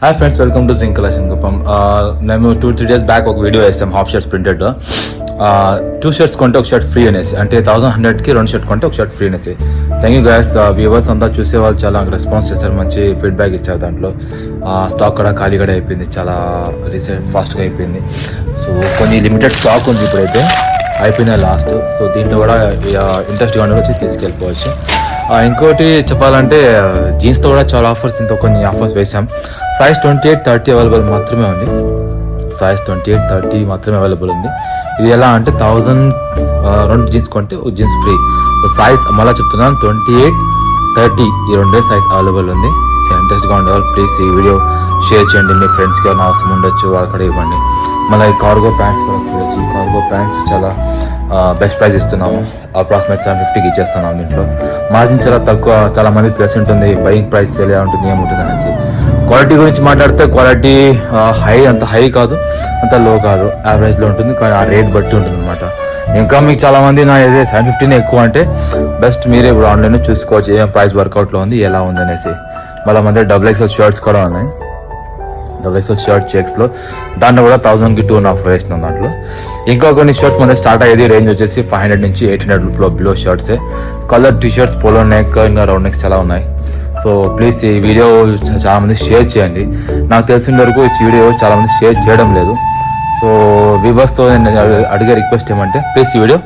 Hi friends, welcome to zinc collection Kuppam. మేము 2-3 days back ఒక video వేస్తాం హాఫ్ షర్ట్స్ ప్రింటెడ్. 2 shirts కొంటే ఒక షర్ట్ ఫ్రీ అనేసి, అంటే 1100కి 2 షర్ట్ కొంటే ఒక షర్ట్ ఫ్రీ అనేసి. Thank you guys. వ్యూవర్స్ అంతా చూసే వాళ్ళు చాలా రెస్పాన్స్ చేస్తారు, మంచి ఫీడ్బ్యాక్ ఇచ్చారు. దాంట్లో స్టాక్ కూడా ఖాళీ కూడా అయిపోయింది, చాలా ఫాస్ట్గా అయిపోయింది. సో కొన్ని లిమిటెడ్ స్టాక్ ఉంది ఇప్పుడైతే, అయిపోయినాయి లాస్ట్. సో దీంట్లో కూడా ఇంట్రెస్ట్ ఇవ్వండి వచ్చి తీసుకెళ్ళిపోవచ్చు. ఇంకోటి చెప్పాలంటే జీన్స్తో కూడా చాలా ఆఫర్స్, ఇంత కొన్ని ఆఫర్స్ వేసాం. సైజ్ 28-30 అవైలబుల్ మాత్రమే ఉంది. సైజ్ 28-30 మాత్రమే అవైలబుల్ ఉంది. ఇది ఎలా అంటే 1000 2 జీన్స్ కొంటే ఒక జీన్స్ ఫ్రీ. సైజ్ మళ్ళీ చెప్తున్నాను, 28-30 ఈ రెండే సైజ్ అవైలబుల్ ఉంది. ఇంట్రెస్ట్గా ఉండేవాళ్ళు ప్లీజ్ ఈ వీడియో షేర్ చేయండి, మీ ఫ్రెండ్స్కి ఏమైనా అవసరం ఉండొచ్చు అక్కడ ఇవ్వండి. మళ్ళీ కార్గో ప్యాంట్స్ కూడా చూడొచ్చు. కార్గో ప్యాంట్స్ చాలా బెస్ట్ ప్రైస్ ఇస్తున్నాము, అప్రాక్సిమేట్ 750కి ఇచ్చేస్తున్నాము. దీంట్లో మార్జిన్ చాలా తక్కువ. చాలా మంది తెలిసి ఉంటుంది బయింగ్ ప్రైస్ ఎలా ఉంటుంది ఏముంటుంది అనేసి. క్వాలిటీ గురించి మాట్లాడితే క్వాలిటీ అంత హై కాదు, అంత లో కాదు, యావరేజ్లో ఉంటుంది. కానీ ఆ రేట్ బట్టి ఉంటుంది అనమాట. ఇంకా మీకు చాలా మంది నా ఏదే 750 ఎక్కువ అంటే బెస్ట్ మీరే ఇప్పుడు ఆన్లైన్లో చూసుకోవచ్చు ఏం ప్రైస్ వర్కౌట్లో ఉంది ఎలా ఉంది అనేసి. మళ్ళీ మన దగ్గర XXL షర్ట్స్ కూడా ఉన్నాయి, XXL షర్ట్ చెక్స్లో. దాంట్లో కూడా 1000కి 2 ఆఫర్ వేసినాం దాంట్లో. ఇంకా కొన్ని షర్ట్స్ మన స్టార్ట్ అయ్యేది రేంజ్ వచ్చేసి 500 నుంచి 800 బిలో షర్ట్సే. Colour T shirts, polo neck, ఇంకా రౌండ్ నెక్స్ చాలా ఉన్నాయి. సో ప్లీజ్ ఈ వీడియో చాలా మంది షేర్ చేయండి. నాకు తెలిసిన వరకు ఈ వీడియో చాలా మంది షేర్ చేయడం లేదు. సో వ్యూవర్స్తో నేను అడిగే రిక్వెస్ట్ ఏమంటే ప్లీజ్ ఈ వీడియో